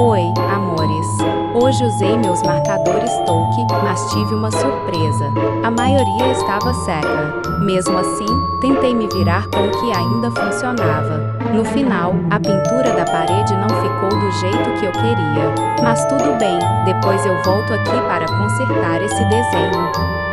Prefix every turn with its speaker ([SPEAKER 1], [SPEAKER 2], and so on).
[SPEAKER 1] Oi, amores. Hoje usei meus marcadores Touque, mas tive uma surpresa. A maioria estava seca. Mesmo assim, tentei me virar com o que ainda funcionava. No final, a pintura da parede não ficou do jeito que eu queria. Mas tudo bem, depois eu volto aqui para consertar esse desenho.